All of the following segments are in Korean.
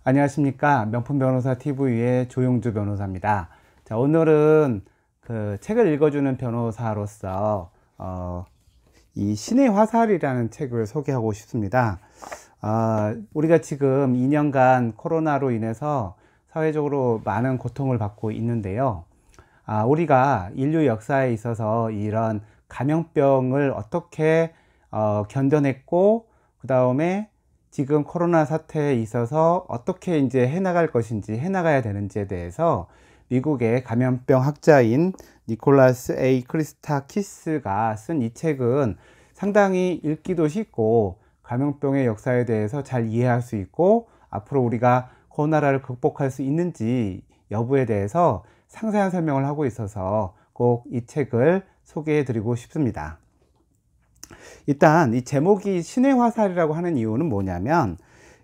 안녕하십니까. 명품 변호사 TV의 조용주 변호사입니다. 자, 오늘은 그 책을 읽어주는 변호사로서 이 신의 화살이라는 책을 소개하고 싶습니다. 우리가 지금 2년간 코로나로 인해서 사회적으로 많은 고통을 받고 있는데요. 우리가 인류 역사에 있어서 이런 감염병을 어떻게 견뎌냈고, 그 다음에 지금 코로나 사태에 있어서 어떻게 이제 해나갈 것인지, 해나가야 되는지에 대해서 미국의 감염병 학자인 니콜라스 A. 크리스타키스가 쓴 이 책은 상당히 읽기도 쉽고 감염병의 역사에 대해서 잘 이해할 수 있고 앞으로 우리가 코로나를 극복할 수 있는지 여부에 대해서 상세한 설명을 하고 있어서 꼭 이 책을 소개해 드리고 싶습니다. 일단 이 제목이 신의 화살이라고 하는 이유는 뭐냐면,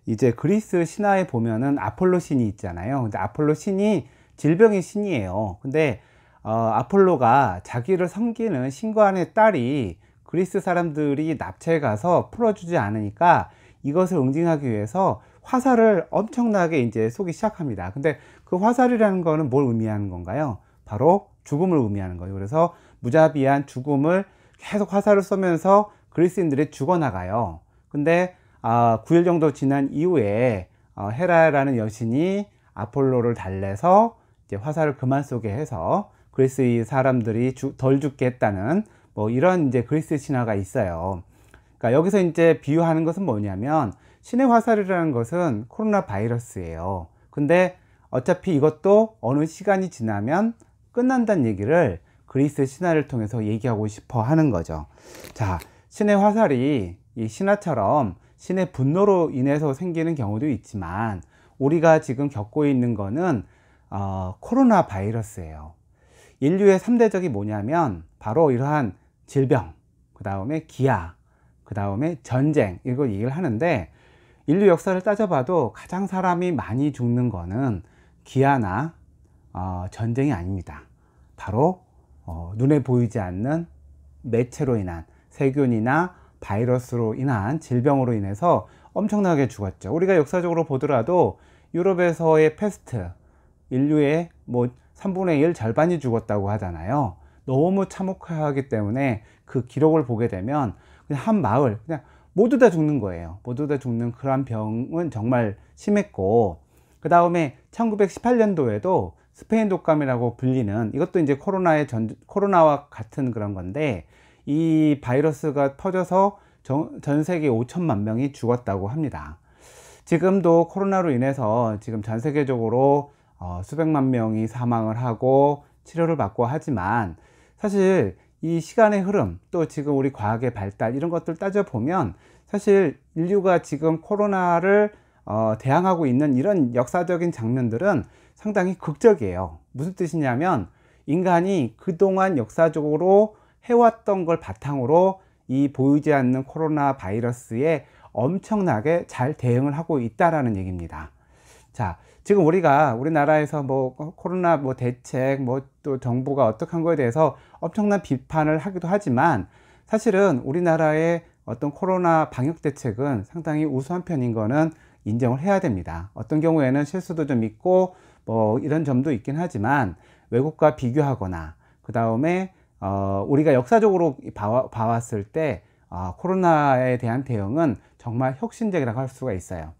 이제 그리스 신화에 보면은 아폴로 신이 있잖아요. 근데 아폴로 신이 질병의 신이에요. 근데 아폴로가 자기를 섬기는 신관의 딸이 그리스 사람들이 납치해 가서 풀어주지 않으니까 이것을 응징하기 위해서 화살을 엄청나게 이제 쏘기 시작합니다. 근데 그 화살이라는 거는 뭘 의미하는 건가요? 바로 죽음을 의미하는 거예요. 그래서 무자비한 죽음을 계속 화살을 쏘면서 그리스인들이 죽어나가요. 근데 9일 정도 지난 이후에 헤라라는 여신이 아폴로를 달래서 이제 화살을 그만 쏘게 해서 그리스 사람들이 덜 죽게 했다는 뭐 이런 이제 그리스 신화가 있어요. 그러니까 여기서 이제 비유하는 것은 뭐냐면, 신의 화살이라는 것은 코로나 바이러스예요. 근데 어차피 이것도 어느 시간이 지나면 끝난다는 얘기를 그리스 신화를 통해서 얘기하고 싶어 하는 거죠. 자, 신의 화살이 이 신화처럼 신의 분노로 인해서 생기는 경우도 있지만, 우리가 지금 겪고 있는 거는 코로나 바이러스예요. 인류의 3대적이 뭐냐면 바로 이러한 질병, 그 다음에 기아, 그 다음에 전쟁, 이걸 얘기를 하는데, 인류 역사를 따져봐도 가장 사람이 많이 죽는 거는 기아나 전쟁이 아닙니다. 바로 눈에 보이지 않는 매체로 인한 세균이나 바이러스로 인한 질병으로 인해서 엄청나게 죽었죠. 우리가 역사적으로 보더라도 유럽에서의 패스트, 인류의 뭐 3분의 1 절반이 죽었다고 하잖아요. 너무 참혹하기 때문에 그 기록을 보게 되면 그냥 한 마을 그냥 모두 다 죽는 거예요. 모두 다 죽는 그런 병은 정말 심했고, 그 다음에 1918년도에도 스페인 독감이라고 불리는, 이것도 이제 코로나와 같은 그런 건데, 이 바이러스가 퍼져서 전 세계 5천만 명이 죽었다고 합니다. 지금도 코로나로 인해서 지금 전 세계적으로 수백만 명이 사망을 하고 치료를 받고 하지만, 사실 이 시간의 흐름, 또 지금 우리 과학의 발달, 이런 것들 따져보면 사실 인류가 지금 코로나를 대항하고 있는 이런 역사적인 장면들은 상당히 극적이에요. 무슨 뜻이냐면, 인간이 그동안 역사적으로 해왔던 걸 바탕으로 이 보이지 않는 코로나 바이러스에 엄청나게 잘 대응을 하고 있다라는 얘기입니다. 자, 지금 우리나라에서 뭐 코로나 뭐 대책, 뭐 또 정부가 어떻게 한 거에 대해서 엄청난 비판을 하기도 하지만, 사실은 우리나라의 어떤 코로나 방역 대책은 상당히 우수한 편인 거는 인정을 해야 됩니다. 어떤 경우에는 실수도 좀 있고 뭐 이런 점도 있긴 하지만, 외국과 비교하거나 그 다음에 우리가 역사적으로 봐왔을 때 코로나에 대한 대응은 정말 혁신적이라고 할 수가 있어요.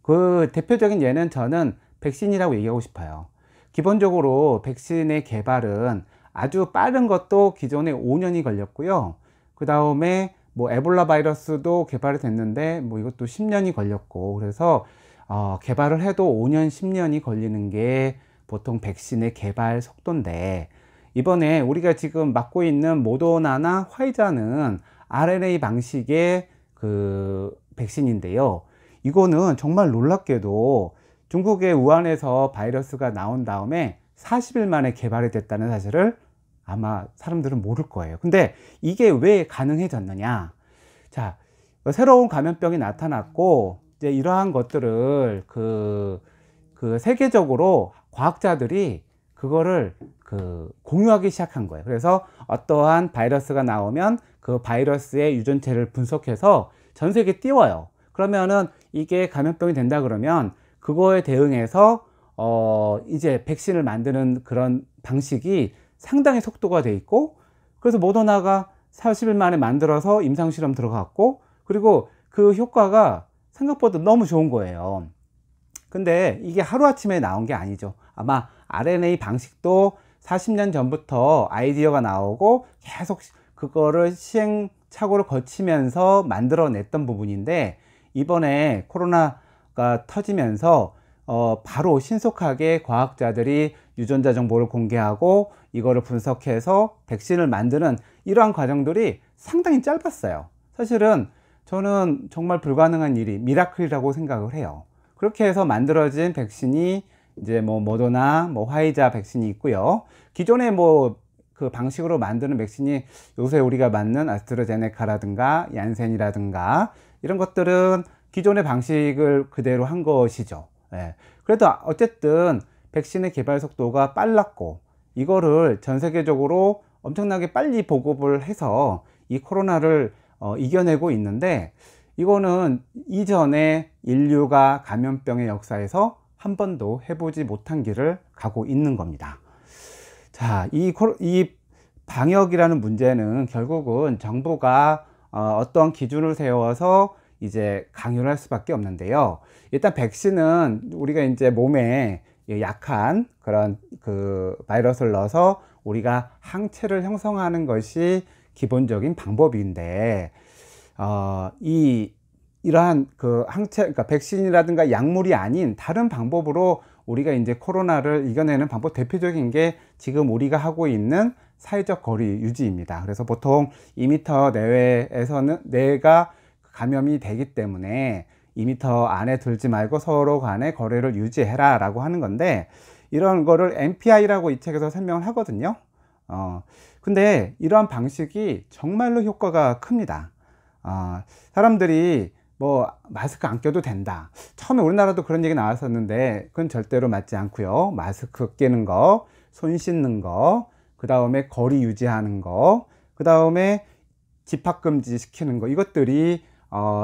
그 대표적인 예는 저는 백신이라고 얘기하고 싶어요. 기본적으로 백신의 개발은 아주 빠른 것도 기존에 5년이 걸렸고요. 그 다음에 뭐 에볼라 바이러스도 개발이 됐는데 뭐 이것도 10년이 걸렸고, 그래서 개발을 해도 5년, 10년이 걸리는 게 보통 백신의 개발 속도인데, 이번에 우리가 지금 맞고 있는 모더나나 화이자는 RNA 방식의 그 백신인데요. 이거는 정말 놀랍게도 중국의 우한에서 바이러스가 나온 다음에 40일 만에 개발이 됐다는 사실을 아마 사람들은 모를 거예요. 근데 이게 왜 가능해졌느냐? 자, 새로운 감염병이 나타났고, 이제 이러한 것들을 그 세계적으로 과학자들이 그거를 공유하기 시작한 거예요. 그래서 어떠한 바이러스가 나오면 그 바이러스의 유전체를 분석해서 전 세계에 띄워요. 그러면은 이게 감염병이 된다 그러면 그거에 대응해서 이제 백신을 만드는 그런 방식이 상당히 속도가 돼 있고, 그래서 모더나가 40일 만에 만들어서 임상실험 들어갔고, 그리고 그 효과가 생각보다 너무 좋은 거예요. 근데 이게 하루아침에 나온 게 아니죠. 아마 RNA 방식도 40년 전부터 아이디어가 나오고 계속 그거를 시행착오를 거치면서 만들어냈던 부분인데, 이번에 코로나가 터지면서 바로 신속하게 과학자들이 유전자 정보를 공개하고 이거를 분석해서 백신을 만드는 이러한 과정들이 상당히 짧았어요. 사실은 저는 정말 불가능한 일이 미라클이라고 생각을 해요. 그렇게 해서 만들어진 백신이 이제 뭐 모더나, 뭐 화이자 백신이 있고요. 기존에 뭐 그 방식으로 만드는 백신이 요새 우리가 맞는 아스트라제네카라든가 얀센이라든가 이런 것들은 기존의 방식을 그대로 한 것이죠. 예. 그래도 어쨌든 백신의 개발 속도가 빨랐고, 이거를 전 세계적으로 엄청나게 빨리 보급을 해서 이 코로나를 이겨내고 있는데, 이거는 이전에 인류가 감염병의 역사에서 한 번도 해보지 못한 길을 가고 있는 겁니다. 자, 이 방역이라는 문제는 결국은 정부가 어떤 기준을 세워서 이제 강요를 할 수밖에 없는데요. 일단 백신은 우리가 이제 몸에 약한 그런 그 바이러스를 넣어서 우리가 항체를 형성하는 것이 기본적인 방법인데, 이러한 그 항체, 그러니까 백신이라든가 약물이 아닌 다른 방법으로 우리가 이제 코로나를 이겨내는 방법, 대표적인 게 지금 우리가 하고 있는 사회적 거리 유지입니다. 그래서 보통 2m 내외에서는 내가 감염이 되기 때문에 2m 안에 들지 말고 서로 간의 거리를 유지해라 라고 하는 건데, 이런 거를 MPI라고 이 책에서 설명을 하거든요. 근데 이러한 방식이 정말로 효과가 큽니다. 사람들이 뭐 마스크 안 껴도 된다, 처음에 우리나라도 그런 얘기 나왔었는데 그건 절대로 맞지 않고요. 마스크 끼는 거, 손 씻는 거, 그 다음에 거리 유지하는 거, 그 다음에 집합금지 시키는 거, 이것들이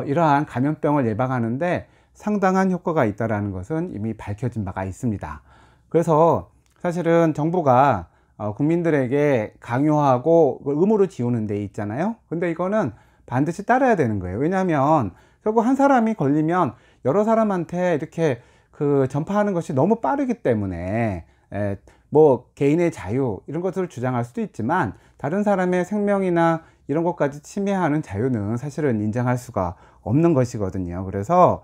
이러한 감염병을 예방하는데 상당한 효과가 있다는 것은 이미 밝혀진 바가 있습니다. 그래서 사실은 정부가 국민들에게 강요하고 의무로 지우는 데 있잖아요. 근데 이거는 반드시 따라야 되는 거예요. 왜냐하면 결국 한 사람이 걸리면 여러 사람한테 이렇게 그 전파하는 것이 너무 빠르기 때문에, 뭐 개인의 자유 이런 것들을 주장할 수도 있지만 다른 사람의 생명이나 이런 것까지 침해하는 자유는 사실은 인정할 수가 없는 것이거든요. 그래서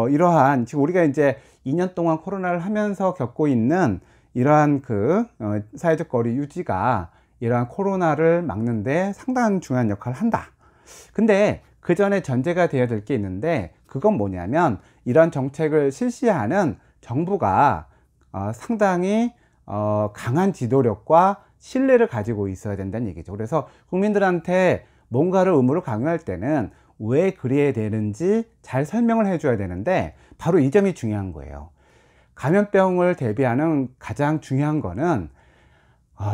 이러한 지금 우리가 이제 2년 동안 코로나를 하면서 겪고 있는 이러한 그 사회적 거리 유지가 이러한 코로나를 막는데 상당한 중요한 역할을 한다. 근데 그 전에 전제가 되어야 될 게 있는데, 그건 뭐냐면 이런 정책을 실시하는 정부가 상당히 강한 지도력과 신뢰를 가지고 있어야 된다는 얘기죠. 그래서 국민들한테 뭔가를 의무를 강요할 때는 왜 그래야 되는지 잘 설명을 해줘야 되는데, 바로 이 점이 중요한 거예요. 감염병을 대비하는 가장 중요한 거는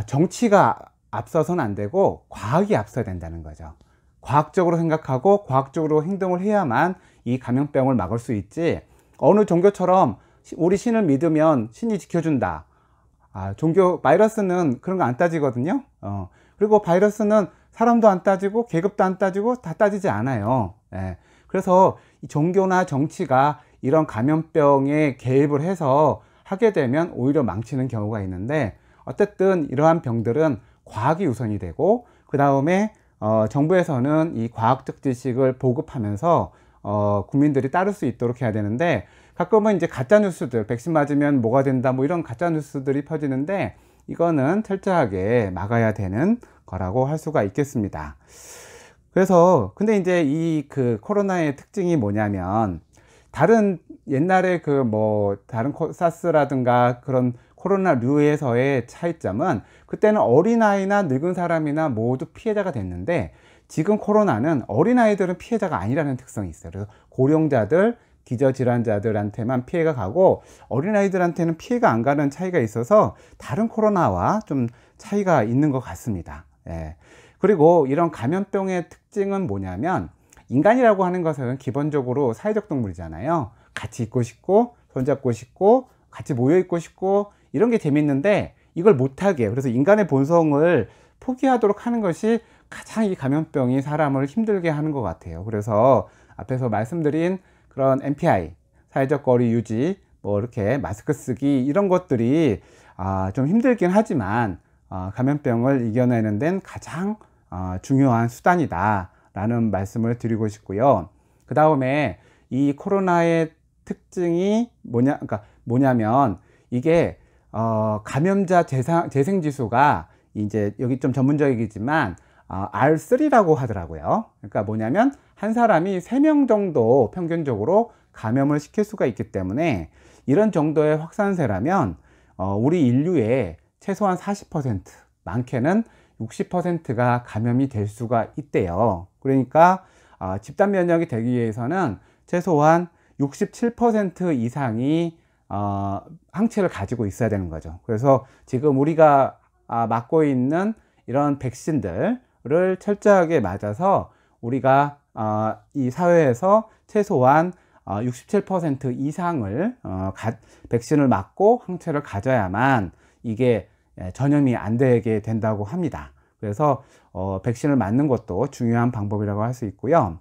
정치가 앞서서는 안 되고 과학이 앞서야 된다는 거죠. 과학적으로 생각하고 과학적으로 행동을 해야만 이 감염병을 막을 수 있지, 어느 종교처럼 우리 신을 믿으면 신이 지켜준다, 종교, 바이러스는 그런 거 안 따지거든요. 그리고 바이러스는 사람도 안 따지고 계급도 안 따지고 다 따지지 않아요. 그래서 이 종교나 정치가 이런 감염병에 개입을 해서 하게 되면 오히려 망치는 경우가 있는데, 어쨌든 이러한 병들은 과학이 우선이 되고, 그 다음에 정부에서는 이 과학적 지식을 보급하면서 국민들이 따를 수 있도록 해야 되는데, 가끔은 이제 가짜 뉴스들, 백신 맞으면 뭐가 된다, 뭐 이런 가짜 뉴스들이 퍼지는데, 이거는 철저하게 막아야 되는 거라고 할 수가 있겠습니다. 그래서 근데 이제 이 그 코로나의 특징이 뭐냐면, 다른 옛날에 그 뭐 다른 사스라든가 그런 코로나류에서의 차이점은, 그때는 어린아이나 늙은 사람이나 모두 피해자가 됐는데, 지금 코로나는 어린아이들은 피해자가 아니라는 특성이 있어요. 그래서 고령자들, 기저질환자들한테만 피해가 가고 어린아이들한테는 피해가 안 가는 차이가 있어서 다른 코로나와 좀 차이가 있는 것 같습니다. 그리고 이런 감염병의 특징은 뭐냐면, 인간이라고 하는 것은 기본적으로 사회적 동물이잖아요. 같이 있고 싶고 손잡고 싶고 같이 모여 있고 싶고 이런 게 재밌는데 이걸 못하게, 그래서 인간의 본성을 포기하도록 하는 것이 가장 이 감염병이 사람을 힘들게 하는 것 같아요. 그래서 앞에서 말씀드린 그런 MPI, 사회적 거리 유지, 뭐 이렇게 마스크 쓰기 이런 것들이 좀 힘들긴 하지만 감염병을 이겨내는 데는 가장 중요한 수단이다 라는 말씀을 드리고 싶고요. 그 다음에 이 코로나의 특징이 뭐냐면 이게 감염자 재생지수가 이제 여기 좀 전문적이지만 R3라고 하더라고요. 그러니까 뭐냐면 한 사람이 3명 정도 평균적으로 감염을 시킬 수가 있기 때문에 이런 정도의 확산세라면 우리 인류의 최소한 40%, 많게는 60%가 감염이 될 수가 있대요. 그러니까 집단 면역이 되기 위해서는 최소한 67% 이상이 항체를 가지고 있어야 되는 거죠. 그래서 지금 우리가 맞고 있는 이런 백신들을 철저하게 맞아서 우리가 이 사회에서 최소한 67% 이상을 백신을 맞고 항체를 가져야만 이게 전염이 안 되게 된다고 합니다. 그래서 백신을 맞는 것도 중요한 방법이라고 할 수 있고요.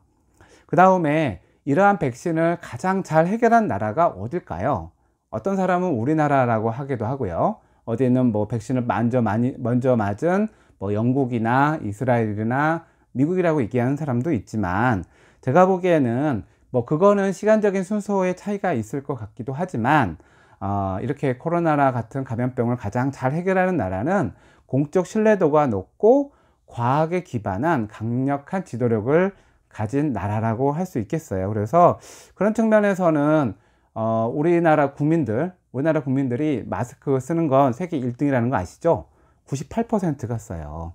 그 다음에 이러한 백신을 가장 잘 해결한 나라가 어딜까요? 어떤 사람은 우리나라라고 하기도 하고요. 어디는 뭐 백신을 먼저 맞은 뭐 영국이나 이스라엘이나 미국이라고 얘기하는 사람도 있지만, 제가 보기에는 뭐 그거는 시간적인 순서의 차이가 있을 것 같기도 하지만 이렇게 코로나 같은 감염병을 가장 잘 해결하는 나라는 공적 신뢰도가 높고 과학에 기반한 강력한 지도력을 가진 나라라고 할 수 있겠어요. 그래서 그런 측면에서는 우리나라 국민들이 마스크 쓰는 건 세계 1등이라는 거 아시죠? 98%가 써요.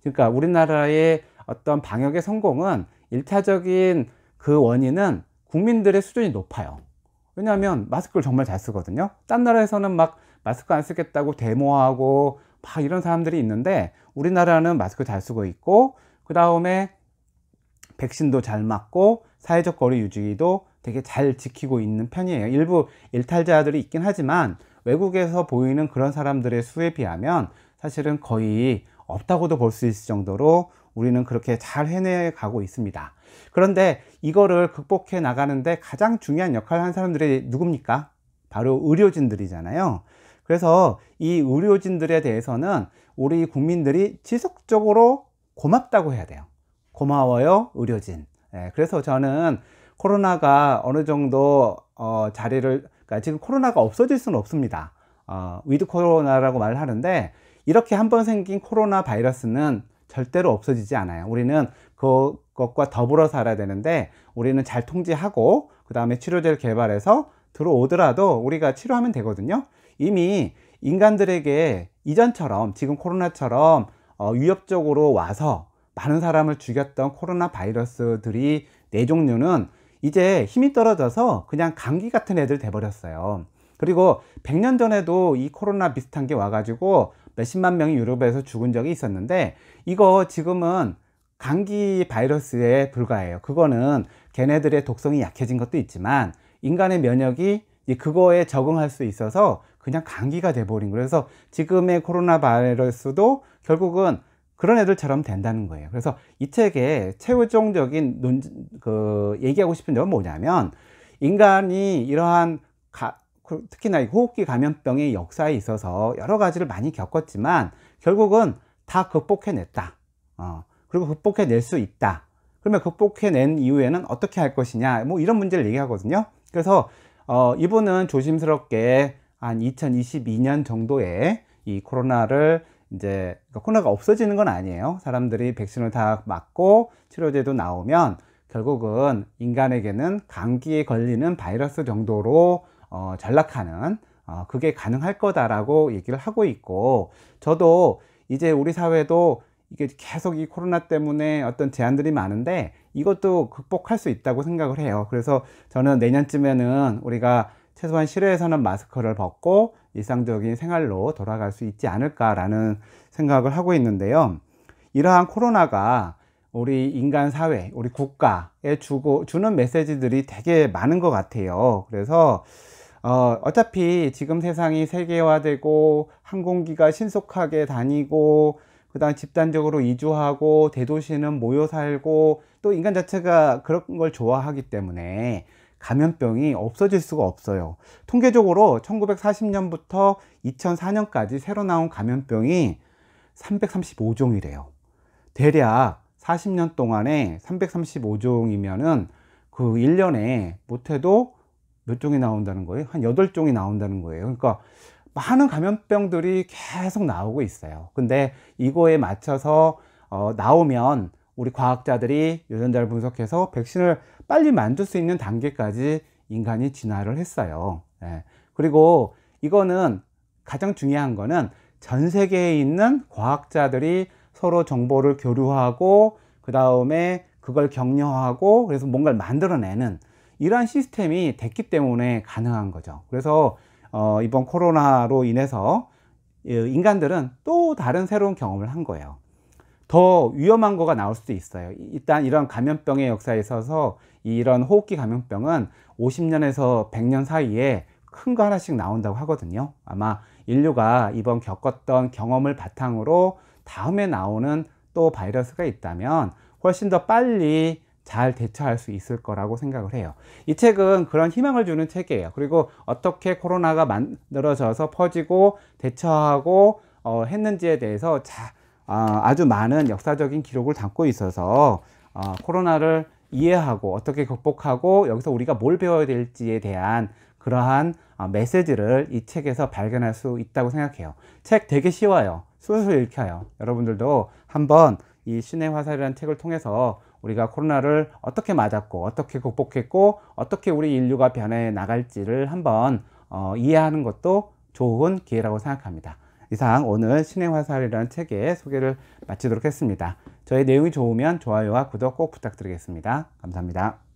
그러니까 우리나라의 어떤 방역의 성공은 1차적인 그 원인은 국민들의 수준이 높아요. 왜냐하면 마스크를 정말 잘 쓰거든요. 딴 나라에서는 막 마스크 안 쓰겠다고 데모하고 막 이런 사람들이 있는데, 우리나라는 마스크 잘 쓰고 있고, 그 다음에 백신도 잘 맞고 사회적 거리 유지도 되게 잘 지키고 있는 편이에요. 일부 일탈자들이 있긴 하지만 외국에서 보이는 그런 사람들의 수에 비하면 사실은 거의 없다고도 볼 수 있을 정도로 우리는 그렇게 잘 해내가고 있습니다. 그런데 이거를 극복해 나가는데 가장 중요한 역할을 한 사람들이 누굽니까? 바로 의료진들이잖아요. 그래서 이 의료진들에 대해서는 우리 국민들이 지속적으로 고맙다고 해야 돼요. 고마워요, 의료진. 그래서 저는 코로나가 어느 정도 그러니까 지금 코로나가 없어질 수는 없습니다. 위드 코로나라고 말을 하는데, 이렇게 한번 생긴 코로나 바이러스는 절대로 없어지지 않아요. 우리는 그것과 더불어 살아야 되는데, 우리는 잘 통제하고 그 다음에 치료제를 개발해서 들어오더라도 우리가 치료하면 되거든요. 이미 인간들에게 이전처럼 지금 코로나처럼 위협적으로 와서 많은 사람을 죽였던 코로나 바이러스들이 4종류는 이제 힘이 떨어져서 그냥 감기 같은 애들 돼버렸어요. 그리고 100년 전에도 이 코로나 비슷한 게 와가지고 몇십만 명이 유럽에서 죽은 적이 있었는데, 이거 지금은 감기 바이러스에 불과해요. 그거는 걔네들의 독성이 약해진 것도 있지만 인간의 면역이 그거에 적응할 수 있어서 그냥 감기가 돼버린 거예요. 그래서 지금의 코로나 바이러스도 결국은 그런 애들처럼 된다는 거예요. 그래서 이 책의 최종적인 얘기하고 싶은 점은 뭐냐면, 인간이 이러한 특히나 호흡기 감염병의 역사에 있어서 여러 가지를 많이 겪었지만 결국은 다 극복해냈다. 그리고 극복해낼 수 있다. 그러면 극복해낸 이후에는 어떻게 할 것이냐, 뭐 이런 문제를 얘기하거든요. 그래서 이분은 조심스럽게 한 2022년 정도에 이 코로나를 코로나가 없어지는 건 아니에요. 사람들이 백신을 다 맞고 치료제도 나오면 결국은 인간에게는 감기에 걸리는 바이러스 정도로 전락하는 그게 가능할 거다라고 얘기를 하고 있고, 저도 이제 우리 사회도 이게 계속 이 코로나 때문에 어떤 제한들이 많은데 이것도 극복할 수 있다고 생각을 해요. 그래서 저는 내년쯤에는 우리가 최소한 실외에서는 마스크를 벗고 일상적인 생활로 돌아갈 수 있지 않을까라는 생각을 하고 있는데요. 이러한 코로나가 우리 인간 사회, 우리 국가에 주는 메시지들이 되게 많은 것 같아요. 그래서 어차피 지금 세상이 세계화되고 항공기가 신속하게 다니고 그다음 집단적으로 이주하고 대도시는 모여 살고 또 인간 자체가 그런 걸 좋아하기 때문에 감염병이 없어질 수가 없어요. 통계적으로 1940년부터 2004년까지 새로 나온 감염병이 335종이래요. 대략 40년 동안에 335종이면은 그 1년에 못해도 몇 종이 나온다는 거예요? 한 8종이 나온다는 거예요. 그러니까 많은 감염병들이 계속 나오고 있어요. 근데 이거에 맞춰서 나오면 우리 과학자들이 유전자를 분석해서 백신을 빨리 만들 수 있는 단계까지 인간이 진화를 했어요. 예. 그리고 이거는 가장 중요한 거는 전 세계에 있는 과학자들이 서로 정보를 교류하고 그 다음에 그걸 격려하고 그래서 뭔가를 만들어내는 이러한 시스템이 됐기 때문에 가능한 거죠. 그래서 이번 코로나로 인해서 인간들은 또 다른 새로운 경험을 한 거예요. 더 위험한 거가 나올 수도 있어요. 일단 이런 감염병의 역사에 있어서 이런 호흡기 감염병은 50년에서 100년 사이에 큰 거 하나씩 나온다고 하거든요. 아마 인류가 이번 겪었던 경험을 바탕으로 다음에 나오는 또 바이러스가 있다면 훨씬 더 빨리 잘 대처할 수 있을 거라고 생각을 해요. 이 책은 그런 희망을 주는 책이에요. 그리고 어떻게 코로나가 만들어져서 퍼지고 대처하고 했는지에 대해서 아주 많은 역사적인 기록을 담고 있어서 코로나를 이해하고 어떻게 극복하고 여기서 우리가 뭘 배워야 될지에 대한 그러한 메시지를 이 책에서 발견할 수 있다고 생각해요. 책 되게 쉬워요. 술술 읽혀요. 여러분들도 한번 이 신의 화살이라는 책을 통해서 우리가 코로나를 어떻게 맞았고 어떻게 극복했고 어떻게 우리 인류가 변해 나갈지를 한번 이해하는 것도 좋은 기회라고 생각합니다. 이상 오늘 신의 화살이라는 책의 소개를 마치도록 했습니다. 저희 내용이 좋으면 좋아요와 구독 꼭 부탁드리겠습니다. 감사합니다.